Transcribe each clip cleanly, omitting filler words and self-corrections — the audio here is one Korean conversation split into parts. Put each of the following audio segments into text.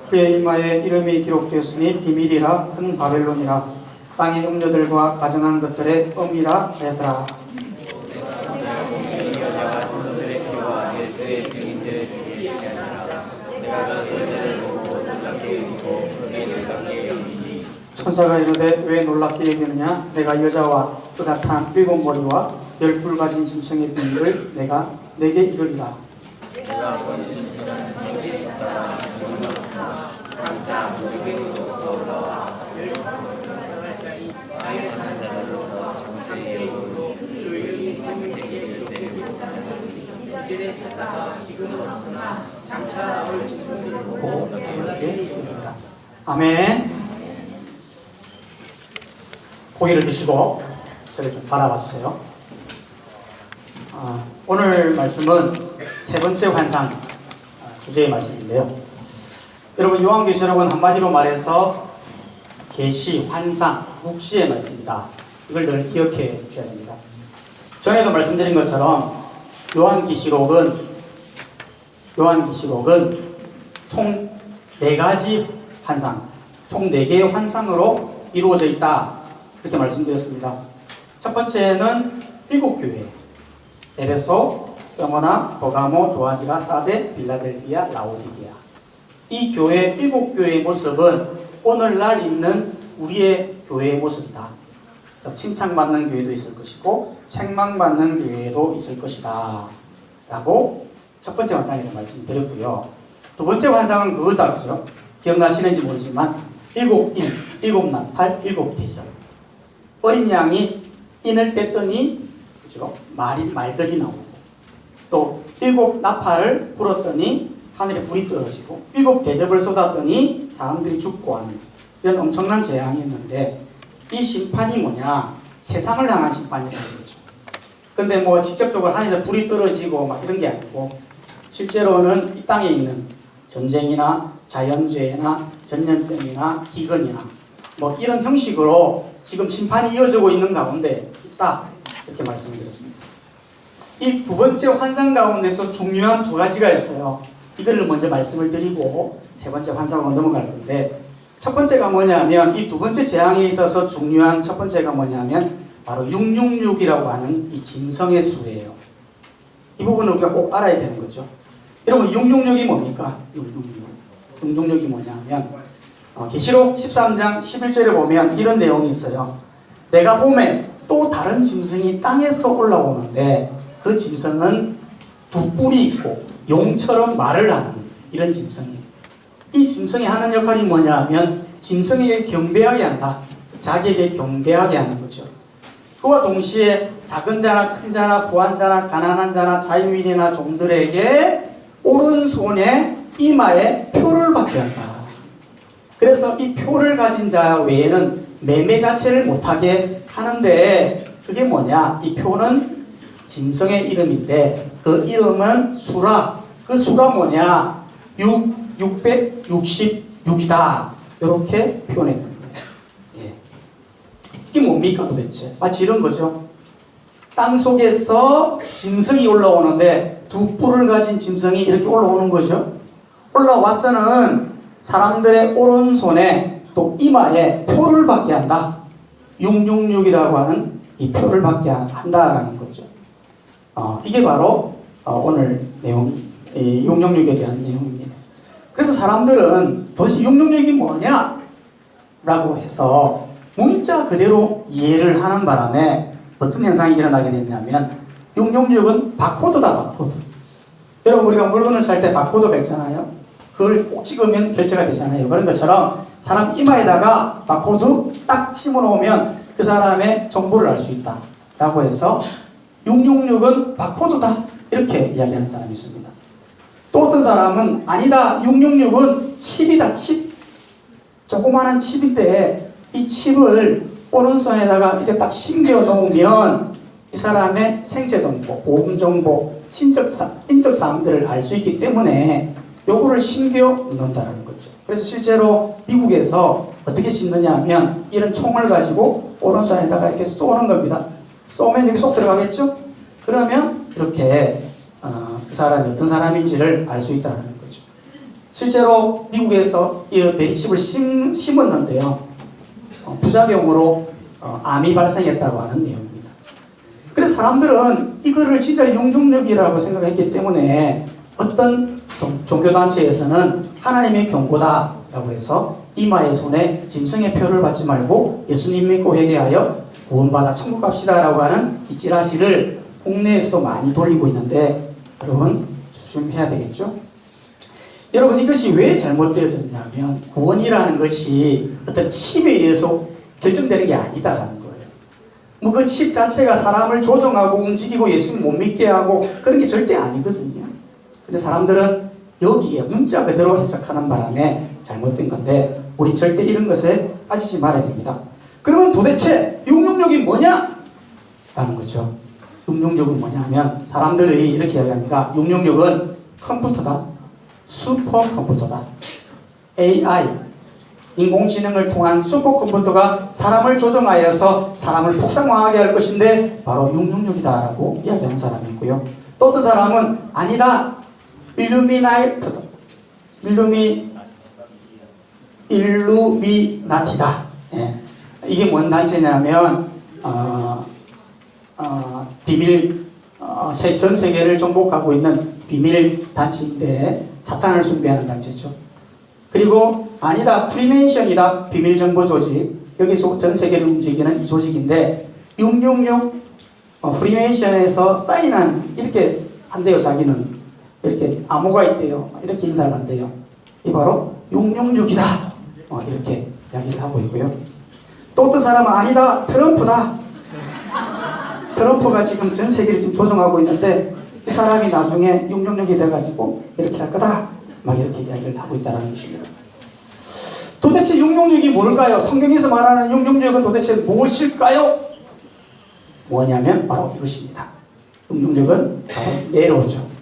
그의 이마에 이름이 기록되었으니 비밀이라 큰 바벨론이라 땅의 음녀들과 가정한 것들의 음이라 하였더라. 천사가 이르되 왜 놀랍게 여기느냐? 내가 여자와 뚜렷한 일곱 머리와 열뿔 가진 짐승의 비밀을 내가 내게 이르리라. 아멘. 고개를 드시고 저를 좀 바라봐 주세요. 오늘 말씀은 세 번째 환상 주제의 말씀인데요. 여러분, 요한계시록은 한마디로 말해서 계시, 환상, 묵시의 말씀이다. 이걸 늘 기억해 주셔야 됩니다. 전에도 말씀드린 것처럼 요한계시록은 총 4가지 환상, 총 4개의 환상으로 이루어져 있다. 이렇게 말씀드렸습니다. 첫 번째는 7교회, 에베소, 스무나, 버가모, 도아디라, 사데, 빌라델비아, 라오디게아. 이 교회 7교회의 모습은 오늘날 있는 우리의 교회의 모습이다. 칭찬받는 교회도 있을 것이고 책망받는 교회도 있을 것이다 라고 첫 번째 환상에서 말씀드렸고요. 두 번째 환상은 그거다. 그죠? 기억나시는지 모르지만 7인, 7나팔, 7대접. 어린 양이 인을 뗐더니 그죠? 말들이 나오고, 또 7나팔을 불었더니 하늘에 불이 떨어지고, 7대접을 쏟았더니 사람들이 죽고 하는 이런 엄청난 재앙이 있는데, 이 심판이 뭐냐? 세상을 향한 심판이라는 거죠. 근데 뭐 직접적으로 하늘에서 불이 떨어지고 막 이런 게 아니고, 실제로는 이 땅에 있는 전쟁이나 자연재해나 전염병이나 기근이나 뭐 이런 형식으로 지금 심판이 이어지고 있는 가운데 있다. 이렇게 말씀드렸습니다. 이 두 번째 환상 가운데서 중요한 2가지가 있어요. 이거를 먼저 말씀을 드리고 세 번째 환상으로 넘어갈 건데, 첫 번째가 뭐냐면, 이 두 번째 재앙에 있어서 중요한 첫 번째가 뭐냐면 바로 666이라고 하는 이 짐승의 수예요. 이 부분을 우리가 꼭 알아야 되는 거죠. 여러분, 666이 뭡니까? 666이 뭐냐면 계시록 13장 11절에 보면 이런 내용이 있어요. 내가 봄에 또 다른 짐승이 땅에서 올라오는데 그 짐승은 2뿔이 있고 용처럼 말을 하는 이런 짐승이에요. 이 짐승이 하는 역할이 뭐냐면 짐승에게 경배하게 한다. 자기에게 경배하게 하는 거죠. 그와 동시에 작은 자나 큰 자나 부한 자나 가난한 자나 자유인이나 종들에게 오른손에 이마에 표를 받게 한다. 그래서 이 표를 가진 자 외에는 매매 자체를 못하게 하는데, 그게 뭐냐? 이 표는 짐승의 이름인데 그 이름은 수라. 그 수가 뭐냐? 666이다. 이렇게 표현했던 거예요. 예. 이게 뭡니까 도대체? 마치 이런 거죠. 땅 속에서 짐승이 올라오는데 2뿔을 가진 짐승이 이렇게 올라오는 거죠. 올라와서는 사람들의 오른손에 또 이마에 표를 받게 한다. 666이라고 하는 이 표를 받게 한다라는 거죠. 이게 바로 오늘 내용, 666에 대한 내용입니다. 그래서 사람들은 도대체 666이 뭐냐? 라고 해서 문자 그대로 이해를 하는 바람에 어떤 현상이 일어나게 됐냐면, 666은 바코드다. 바코드. 여러분, 우리가 물건을 살 때 바코드가 있잖아요. 그걸 꼭 찍으면 결제가 되잖아요. 그런 것처럼 사람 이마에다가 바코드 딱 심어놓으면 그 사람의 정보를 알 수 있다 라고 해서 666은 바코드다 이렇게 이야기하는 사람이 있습니다. 또 어떤 사람은 아니다, 666은 칩이다. 칩. 조그마한 칩인데 이 칩을 오른손에다가 이렇게 딱 심겨 놓으면 이 사람의 생체 정보, 보험 정보, 인적 사항들을 알 수 있기 때문에 요거를 심겨 놓는다는 거죠. 그래서 실제로 미국에서 어떻게 심느냐 하면 이런 총을 가지고 오른손에다가 이렇게 쏘는 겁니다. 쏘면 여기 쏙 들어가겠죠? 그러면 이렇게 그 사람이 어떤 사람인지를 알 수 있다는 거죠. 실제로 미국에서 이 베리칩을 심었는데요. 부작용으로 암이 발생했다고 하는 내용입니다. 그래서 사람들은 이거를 진짜 용종력이라고 생각했기 때문에 어떤 종교단체에서는 하나님의 경고다라고 해서 이마의 손에 짐승의 표를 받지 말고 예수님 믿고 회개하여 구원받아 천국 갑시다라고 하는 이 찌라시를 국내에서도 많이 돌리고 있는데 여러분 조심해야 되겠죠? 여러분 이것이 왜 잘못되어졌냐면 구원이라는 것이 어떤 칩에 의해서 결정되는 게 아니다라는 거예요. 뭐 그 칩 자체가 사람을 조종하고 움직이고 예수님 못 믿게 하고 그런 게 절대 아니거든요. 근데 사람들은 여기에 문자 그대로 해석하는 바람에 잘못된 건데 우리 절대 이런 것에 빠지지 말아야 됩니다. 그러면 도대체 용용력이 뭐냐? 라는 거죠. 용용력은 뭐냐면 사람들이 이렇게 이야기합니다. 용용력은 컴퓨터다. 슈퍼컴퓨터다. AI, 인공지능을 통한 슈퍼컴퓨터가 사람을 조종하여서 사람을 폭삭망하게 할 것인데 바로 용용력이다라고 이야기하는 사람이 있고요. 또 어떤 사람은 아니다. 일루미나티다. 예. 이게 뭔 단체냐면 비밀 전 세계를 정복하고 있는 비밀 단체인데 사탄을 숭배하는 단체죠. 그리고 아니다. 프리메이션이다. 비밀 정보 조직. 여기서 전 세계를 움직이는 이 조직인데 666 프리메이션에서 사인한 이렇게 한대요. 자기는 이렇게 암호가 있대요. 이렇게 인사를 한대요. 이 바로 666이다. 이렇게 이야기를 하고 있고요. 또 어떤 사람은 아니다. 트럼프다. 트럼프가 지금 전 세계를 지금 조종하고 있는데 이 사람이 나중에 666이 돼가지고 이렇게 할 거다. 막 이렇게 이야기를 하고 있다는 것입니다. 도대체 666이 뭘까요? 성경에서 말하는 666은 도대체 무엇일까요? 뭐냐면 바로 이것입니다. 666은 바로 네로죠.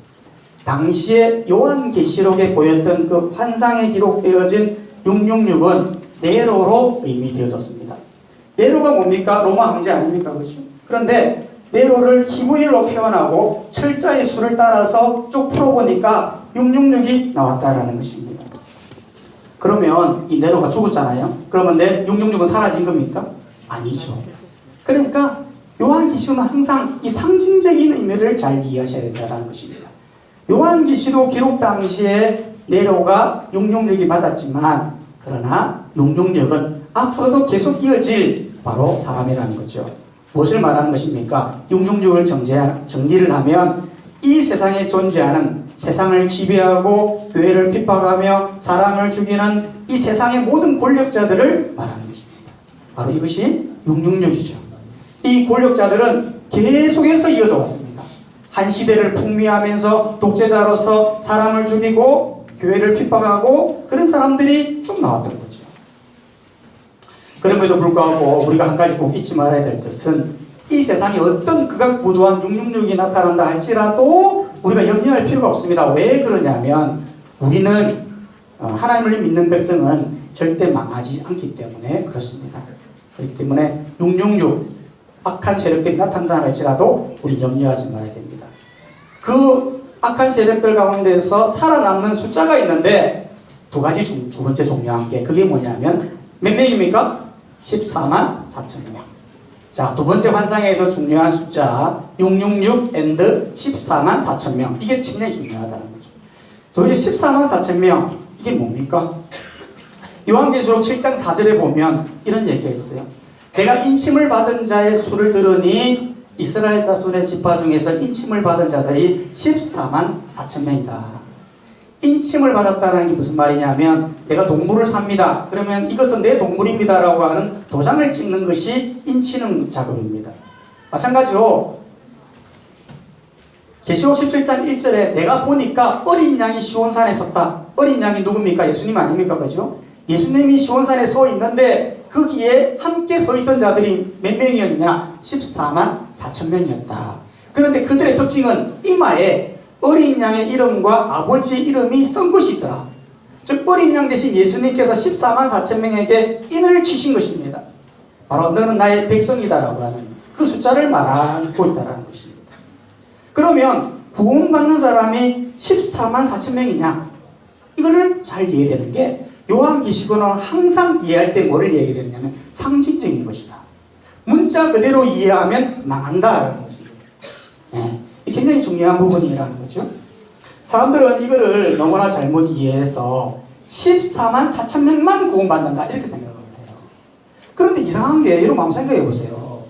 당시에 요한계시록에 보였던 그 환상에 기록되어진 666은 네로로 의미되어졌습니다. 네로가 뭡니까? 로마 황제 아닙니까? 그렇죠? 그런데 네로를 히브리어로 표현하고 철자의 수를 따라서 쭉 풀어보니까 666이 나왔다라는 것입니다. 그러면 이 네로가 죽었잖아요. 그러면 666은 사라진 겁니까? 아니죠. 그러니까 요한계시록은 항상 이 상징적인 의미를 잘 이해하셔야 된다는 것입니다. 요한계시록 기록 당시에 네로가 666이 맞았지만 그러나 666은 앞으로도 계속 이어질 바로 사람이라는 거죠. 무엇을 말하는 것입니까? 666을 정리를 하면 이 세상에 존재하는 세상을 지배하고 교회를 핍박하며 사람을 죽이는 이 세상의 모든 권력자들을 말하는 것입니다. 바로 이것이 666이죠. 이 권력자들은 계속해서 이어져 왔습니다. 한 시대를 풍미하면서 독재자로서 사람을 죽이고 교회를 핍박하고 그런 사람들이 쭉 나왔던 거죠. 그럼에도 불구하고 우리가 한 가지 꼭 잊지 말아야 될 것은 이 세상에 어떤 극악무도한 666이 나타난다 할지라도 우리가 염려할 필요가 없습니다. 왜 그러냐면 우리는 하나님을 믿는 백성은 절대 망하지 않기 때문에 그렇습니다. 그렇기 때문에 666 악한 세력들이 나타난다 할지라도 우리 염려하지 말아야 됩니다. 그 악한 세력들 가운데서 살아남는 숫자가 있는데 두 가지 두 번째 중요한 게 그게 뭐냐면 몇 명입니까? 14만 4천 명. 자, 두 번째 환상에서 중요한 숫자 666 and 14만 4천 명. 이게 굉장히 중요하다는 거죠. 도대체 14만 4천 명 이게 뭡니까? 요한계시록 7장 4절에 보면 이런 얘기가 있어요. 제가 인침을 받은 자의 수를 들으니 이스라엘 자손의 지파 중에서 인침을 받은 자들이 14만 4천 명이다. 인침을 받았다는 게 무슨 말이냐면 내가 동물을 삽니다. 그러면 이것은 내 동물입니다 라고 하는 도장을 찍는 것이 인치는 작업입니다. 마찬가지로 계시록 17장 1절에 내가 보니까 어린 양이 시온산에 섰다. 어린 양이 누굽니까? 예수님 아닙니까? 그죠? 예수님이 시온산에 서 있는데 거기에 함께 서 있던 자들이 몇 명이었냐? 14만 4천 명이었다. 그런데 그들의 특징은 이마에 어린 양의 이름과 아버지의 이름이 쓴 것이 있더라. 즉 어린 양 대신 예수님께서 14만 4천 명에게 인을 치신 것입니다. 바로 너는 나의 백성이다 라고 하는 그 숫자를 말하고 있다는 것입니다. 그러면 구원받는 사람이 14만 4천 명이냐? 이거를 잘 이해되는 게 요한계시록은 항상 이해할 때 뭐를 얘기되느냐면 상징적인 것이다. 문자 그대로 이해하면 망한다라는 것입니다. 네. 굉장히 중요한 부분이라는 거죠. 사람들은 이거를 너무나 잘못 이해해서 14만 4천 명만 구원받는다 이렇게 생각을 해요. 그런데 이상한 게 여러분 한번 생각해 보세요.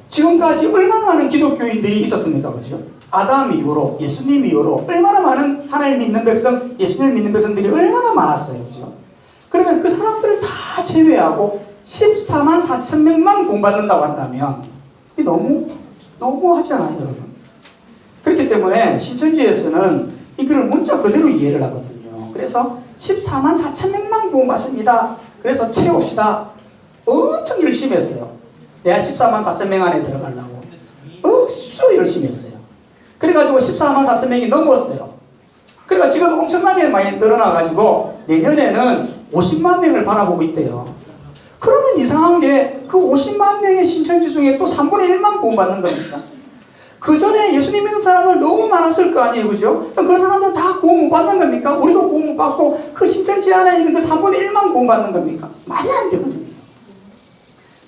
지금까지 얼마나 많은 기독교인들이 있었습니까? 그죠? 아담 이후로, 예수님 이후로 얼마나 많은 하나님 믿는 백성, 예수님을 믿는 백성들이 얼마나 많았어요. 그죠? 그러면 그 사람들을 다 제외하고 14만 4천 명만 구원받는다고 한다면 이게 너무 하지 않아요, 여러분? 그렇기 때문에 신천지에서는 이거를 문자 그대로 이해를 하거든요. 그래서 14만 4천 명만 구원받습니다. 그래서 채웁시다. 엄청 열심히 했어요. 내가 14만 4천 명 안에 들어가려고 억수로 열심히 했어요. 그래가지고 14만 4천 명이 넘었어요. 그러니까 지금 엄청나게 많이 늘어나가지고 내년에는 50만 명을 바라보고 있대요. 그러면 이상한 게 그 50만 명의 신천지 중에 또 3분의 1만 구원받는 겁니다. 그 전에 예수님 믿는 사람들 너무 많았을 거 아니에요, 그죠? 그런 사람들은 다 구원 못 받는 겁니까? 우리도 구원 못 받고 그 신천지 안에 있는 그 3분의 1만 구원 받는 겁니까? 말이 안 되거든요.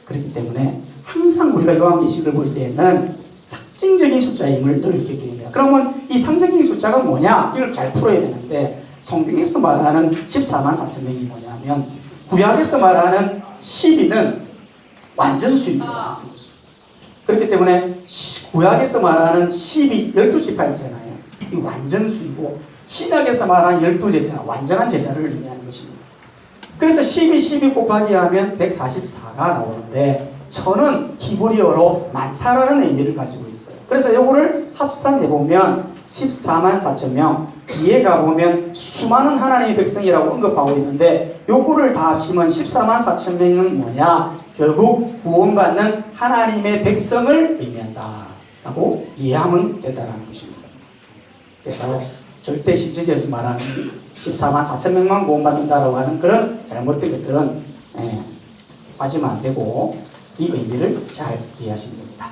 그렇기 때문에 항상 우리가 요한계시록을 볼 때는 상징적인 숫자임을 늘 기억해야 돼요. 그러면 이 상징적인 숫자가 뭐냐? 이걸 잘 풀어야 되는데 성경에서 말하는 14만 4천 명이 뭐냐면 구약에서 말하는 12는 완전수입니다. 완전수. 그렇기 때문에 구약에서 말하는 12지파 있잖아요. 이 완전수이고 신약에서 말하는 12제자, 완전한 제자를 의미하는 것입니다. 그래서 12 곱하기 하면 144가 나오는데 천은 히브리어로 많다라는 의미를 가지고 있어요. 그래서 이거를 합산해보면 14만 4천 명, 뒤에 가보면 수많은 하나님의 백성이라고 언급하고 있는데 요거를 다 합치면 14만 4천 명은 뭐냐? 결국 구원받는 하나님의 백성을 의미한다 라고 이해하면 된다는 것입니다. 그래서 절대 신천지에서 말하는 14만 4천 명만 구원받는다라고 하는 그런 잘못된 것들은 빠지면 안 되고 이 의미를 잘 이해하시면 됩니다.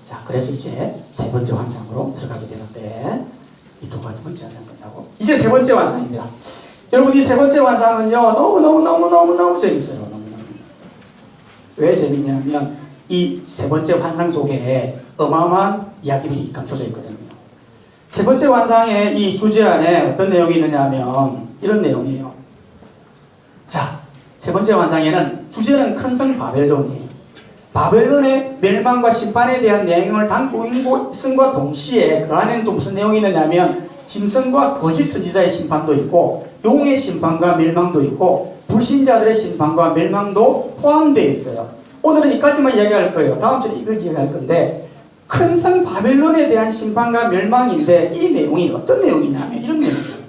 자, 그래서 이제 세 번째 환상으로 들어가게 되는데 이 두 번째 환상 끝나고 이제 세 번째 환상입니다. 여러분 이 세 번째 환상은요 너무 재밌어요. 너무너무. 왜 재밌냐면 이 세 번째 환상 속에 어마어마한 이야기들이 감춰져 있거든요. 세 번째 환상의 이 주제 안에 어떤 내용이 있느냐 하면 이런 내용이에요. 자, 세 번째 환상에는 주제는 큰 성 바벨론이에요. 바벨론의 멸망과 심판에 대한 내용을 담고 있음과 동시에 그 안에는 또 무슨 내용이 있느냐면 짐승과 거짓 선지자의 심판도 있고 용의 심판과 멸망도 있고 불신자들의 심판과 멸망도 포함되어 있어요. 오늘은 여기까지만 이야기할 거예요. 다음 주에 이걸 이야기할 건데 큰 성 바벨론에 대한 심판과 멸망인데 이 내용이 어떤 내용이냐면 이런 내용이에요.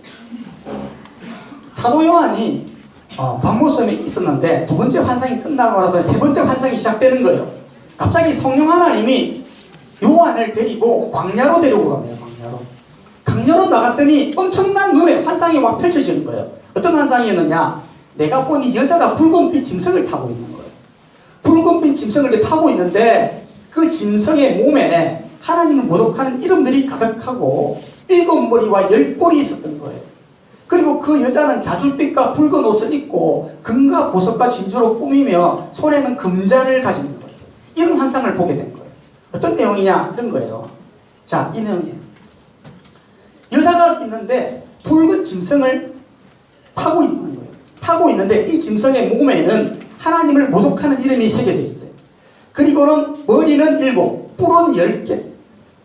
사도 요한이 박모섬에 있었는데 두 번째 환상이 끝나고 나서 세 번째 환상이 시작되는 거예요. 갑자기 성령 하나님이 요한을 데리고 광야로 데리고 갑니다. 광야로 나갔더니 엄청난 눈에 환상이 막 펼쳐지는 거예요. 어떤 환상이었느냐? 내가 보니 여자가 붉은빛 짐승을 타고 있는 거예요. 붉은빛 짐승을 이렇게 타고 있는데 그 짐승의 몸에 하나님을 모독하는 이름들이 가득하고 7머리와 10뿔이 있었던 거예요. 그리고 그 여자는 자줏빛과 붉은 옷을 입고 금과 보석과 진주로 꾸미며 손에는 금잔을 가진 거예요. 이런 환상을 보게 된 거예요. 어떤 내용이냐? 이런 거예요. 자, 이 내용이에요. 여자가 있는데 붉은 짐승을 타고 있는 거예요. 타고 있는데 이 짐승의 몸에는 하나님을 모독하는 이름이 새겨져 있어요. 그리고는 머리는 7, 뿔은 10개.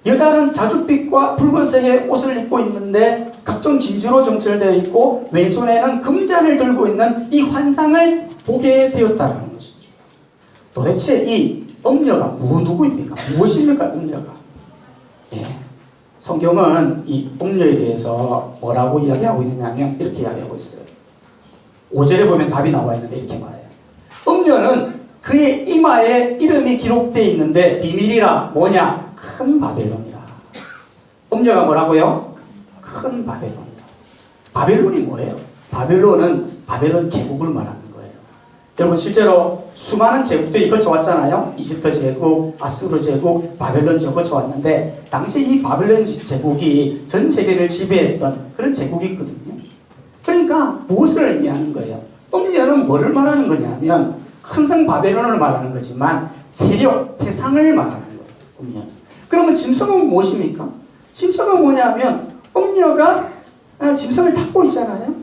여자는 자줏빛과 붉은색의 옷을 입고 있는데 각종 진주로 정찰되어 있고 왼손에는 금잔을 들고 있는 이 환상을 보게 되었다는 것이죠. 도대체 이 음녀가 누구입니까? 무엇입니까? 음녀가. 예. 성경은 이 음녀에 대해서 뭐라고 이야기하고 있느냐면 이렇게 이야기하고 있어요. 5절에 보면 답이 나와 있는데 이렇게 말해요. 음녀는 그의 이마에 이름이 기록되어 있는데 비밀이라 뭐냐? 큰 바벨론이라. 음녀가 뭐라고요? 큰 바벨론이라. 바벨론이 뭐예요? 바벨론은 바벨론 제국을 말하는 거예요. 여러분 실제로 수많은 제국들이 거쳐왔잖아요. 이집트 제국, 아수르 제국, 바벨론 제국 거쳐왔는데 당시 이 바벨론 제국이 전 세계를 지배했던 그런 제국이거든요. 그러니까 무엇을 의미하는 거예요? 음녀는 뭐를 말하는 거냐면 큰 성 바벨론을 말하는 거지만 세력, 세상을 말하는 거예요. 음녀. 그러면 짐승은 무엇입니까? 짐승은 뭐냐면 음녀가 짐승을 타고 있잖아요.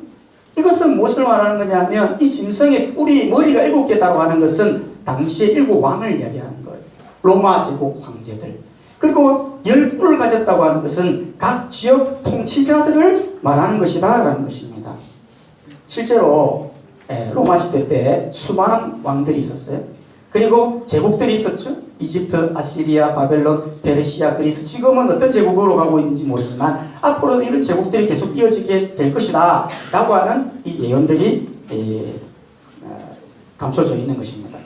이것은 무엇을 말하는 거냐면 이 짐승의 뿔이 머리가 7개다라고 하는 것은 당시의 7왕을 이야기하는 거예요. 로마 제국 황제들. 그리고 10뿔을 가졌다고 하는 것은 각 지역 통치자들을 말하는 것이다라는 것입니다. 실제로 로마 시대 때 수많은 왕들이 있었어요. 그리고 제국들이 있었죠. 이집트, 아시리아, 바벨론, 페르시아, 그리스. 지금은 어떤 제국으로 가고 있는지 모르지만 앞으로도 이런 제국들이 계속 이어지게 될 것이다 라고 하는 이 예언들이 감춰져 있는 것입니다.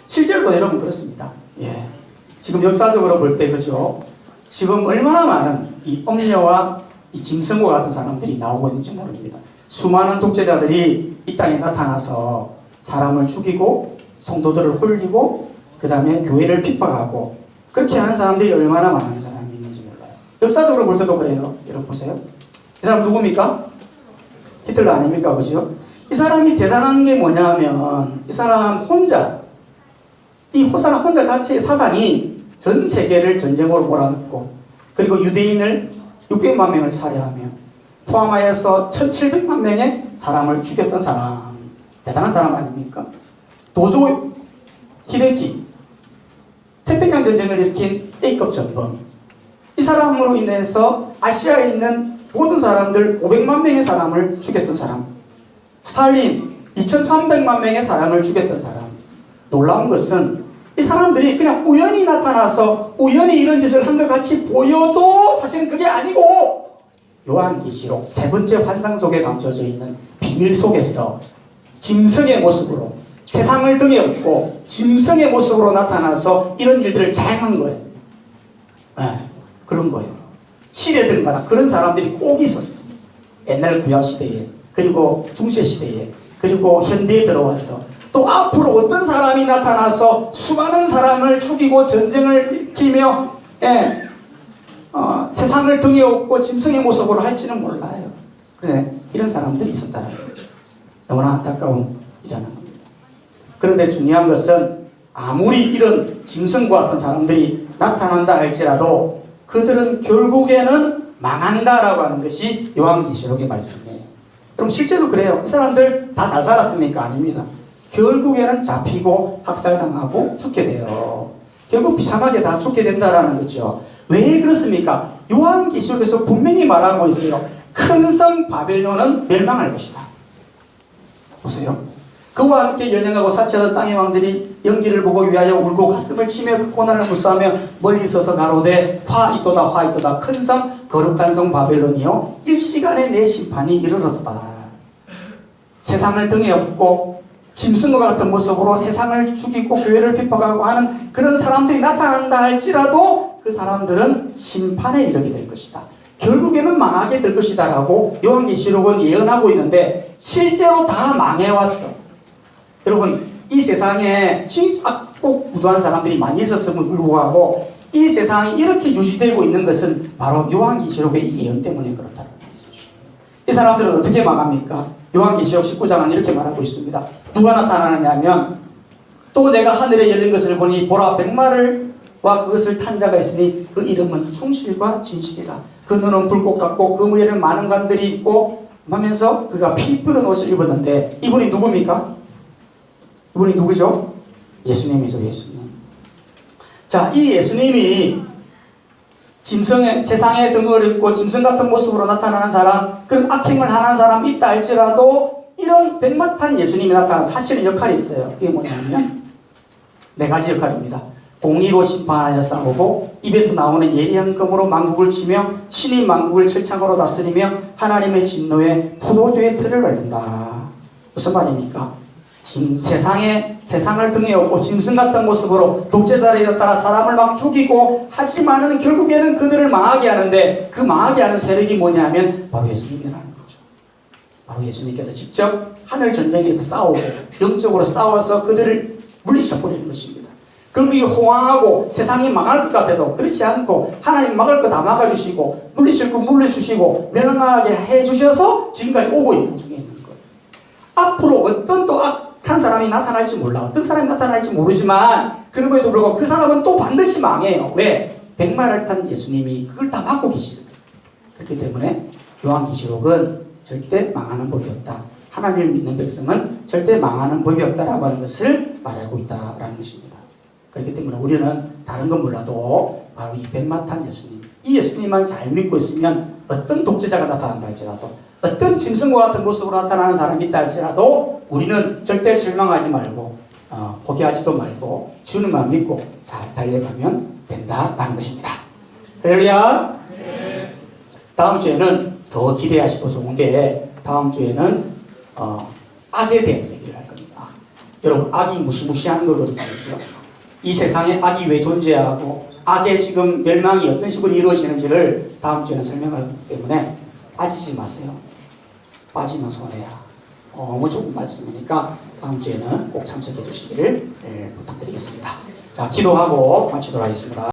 실제로도 여러분 그렇습니다. 예. 지금 역사적으로 볼 때 그죠? 지금 얼마나 많은 이 음녀와 이 짐승과 같은 사람들이 나오고 있는지 모릅니다. 수많은 독재자들이 이 땅에 나타나서 사람을 죽이고 성도들을 홀리고 그 다음에 교회를 핍박하고 그렇게 하는 사람들이 얼마나 많은 사람이 있는지 몰라요. 역사적으로 볼 때도 그래요. 여러분 보세요. 이 사람 누굽니까? 히틀러 아닙니까? 그죠? 이 사람이 대단한 게 뭐냐면 이 사람 혼자 이 사람 혼자 자체의 사상이 전 세계를 전쟁으로 몰아넣고 그리고 유대인을 600만 명을 살해하며 포함하여서 1700만 명의 사람을 죽였던 사람. 대단한 사람 아닙니까? 도조 히데키 태평양 전쟁을 일으킨 A급 전범. 이 사람으로 인해서 아시아에 있는 모든 사람들 500만 명의 사람을 죽였던 사람. 스탈린 2300만 명의 사람을 죽였던 사람. 놀라운 것은 이 사람들이 그냥 우연히 나타나서 우연히 이런 짓을 한 것 같이 보여도 사실은 그게 아니고 요한계시록 세 번째 환상 속에 감춰져 있는 비밀 속에서 짐승의 모습으로 세상을 등에 업고 짐승의 모습으로 나타나서 이런 일들을 자행한 거예요. 네, 그런 거예요. 시대들마다 그런 사람들이 꼭 있었어. 옛날 구약시대에 그리고 중세시대에 그리고 현대에 들어와서 또 앞으로 어떤 사람이 나타나서 수많은 사람을 죽이고 전쟁을 일으키며 세상을 등에 업고 짐승의 모습으로 할지는 몰라요. 그래, 이런 사람들이 있었다는 거죠. 너무나 안타까운 일이라는 겁니다. 그런데 중요한 것은 아무리 이런 짐승과 같은 사람들이 나타난다 할지라도 그들은 결국에는 망한다라고 하는 것이 요한계시록의 말씀이에요. 그럼 실제로 그래요. 이 사람들 다 잘 살았습니까? 아닙니다. 결국에는 잡히고 학살당하고 죽게 돼요. 결국 비참하게 다 죽게 된다라는 거죠. 왜 그렇습니까? 요한계시록에서 분명히 말하고 있어요. 큰 성 바벨론은 멸망할 것이다. 보세요. 그와 함께 연영하고 사치하던 땅의 왕들이 연기를 보고 위하여 울고 가슴을 치며 그 고난을 무수하며 멀리 서서 가로되 화이도다 화이도다 큰 성 거룩한 성 바벨론이요 일시간에 내 심판이 이르렀다. 세상을 등에 업고 짐승과 같은 모습으로 세상을 죽이고 교회를 핍박하고 하는 그런 사람들이 나타난다 할지라도 그 사람들은 심판에 이르게 될 것이다. 결국에는 망하게 될 것이다 라고 요한계시록은 예언하고 있는데 실제로 다 망해왔어. 여러분 이 세상에 진짜 악독 무도한 사람들이 많이 있었음을 불구하고 이 세상이 이렇게 유지되고 있는 것은 바로 요한계시록의 이 예언 때문에 그렇다는 것이죠. 이 사람들은 어떻게 망합니까? 요한계시록 19장은 이렇게 말하고 있습니다. 누가 나타나느냐 하면 또 내가 하늘에 열린 것을 보니 보라 백마를와 그것을 탄 자가 있으니 그 이름은 충실과 진실이라. 그 눈은 불꽃 같고 그 무에는 많은 관들이 있고 하면서 그가 피 푸른 옷을 입었는데 이분이 누굽니까? 이분이 누구죠? 예수님이죠. 예수님. 자, 이 예수님이 세상의 등을 입고 짐승 같은 모습으로 나타나는 사람, 그런 악행을 하는 사람 있다 할지라도 이런 백마탄 예수님이 나타나서 하시는 역할이 있어요. 그게 뭐냐면 네 가지 역할입니다. 공의로 심판하여 싸우고 입에서 나오는 예리한 검으로 만국을 치며 친히 만국을 철창으로 다스리며 하나님의 진노에 포도주의 틀을 밟는다. 무슨 말입니까? 지금 세상을 등에 업고 짐승 같은 모습으로 독재자들에 따라 사람을 막 죽이고 하지만은 결국에는 그들을 망하게 하는데 그 망하게 하는 세력이 뭐냐면 바로 예수님이라는 거죠. 바로 예수님께서 직접 하늘 전쟁에서 싸우고 영적으로 싸워서 그들을 물리쳐버리는 것입니다. 그리고 이 호황하고 세상이 망할 것 같아도 그렇지 않고 하나님 막을 거 다 막아주시고 물리칠 거 물려주시고 멸망하게 해주셔서 지금까지 오고 있는 중에 있는 거예요. 앞으로 어떤 또 악한 사람이 나타날지 몰라. 어떤 사람이 나타날지 모르지만 그럼에도 불구하고 그 사람은 또 반드시 망해요. 왜? 백마를 탄 예수님이 그걸 다 막고 계시거든요. 그렇기 때문에 요한계시록은 절대 망하는 법이 없다. 하나님을 믿는 백성은 절대 망하는 법이 없다라고 하는 것을 말하고 있다라는 것입니다. 그렇기 때문에 우리는 다른 건 몰라도 바로 이 백마 탄 예수님, 이 예수님만 잘 믿고 있으면 어떤 독재자가 나타난다 할지라도 어떤 짐승과 같은 모습으로 나타나는 사람이 있다 할지라도 우리는 절대 실망하지 말고 포기하지도 말고 주님만 믿고 잘 달려가면 된다라는 것입니다. 할렐루야. 네. 다음 주에는 더 기대하시고 좋은 게 다음 주에는 악에 대한 얘기를 할 겁니다. 여러분 악이 무시무시한 거거든요. 이 세상에 악이 왜 존재하고 악의 지금 멸망이 어떤 식으로 이루어지는지를 다음 주에는 설명하기 때문에 빠지지 마세요. 빠지면 손해야. 너무 좋은 말씀이니까 다음 주에는 꼭 참석해 주시기를 부탁드리겠습니다. 자, 기도하고 마치도록 하겠습니다.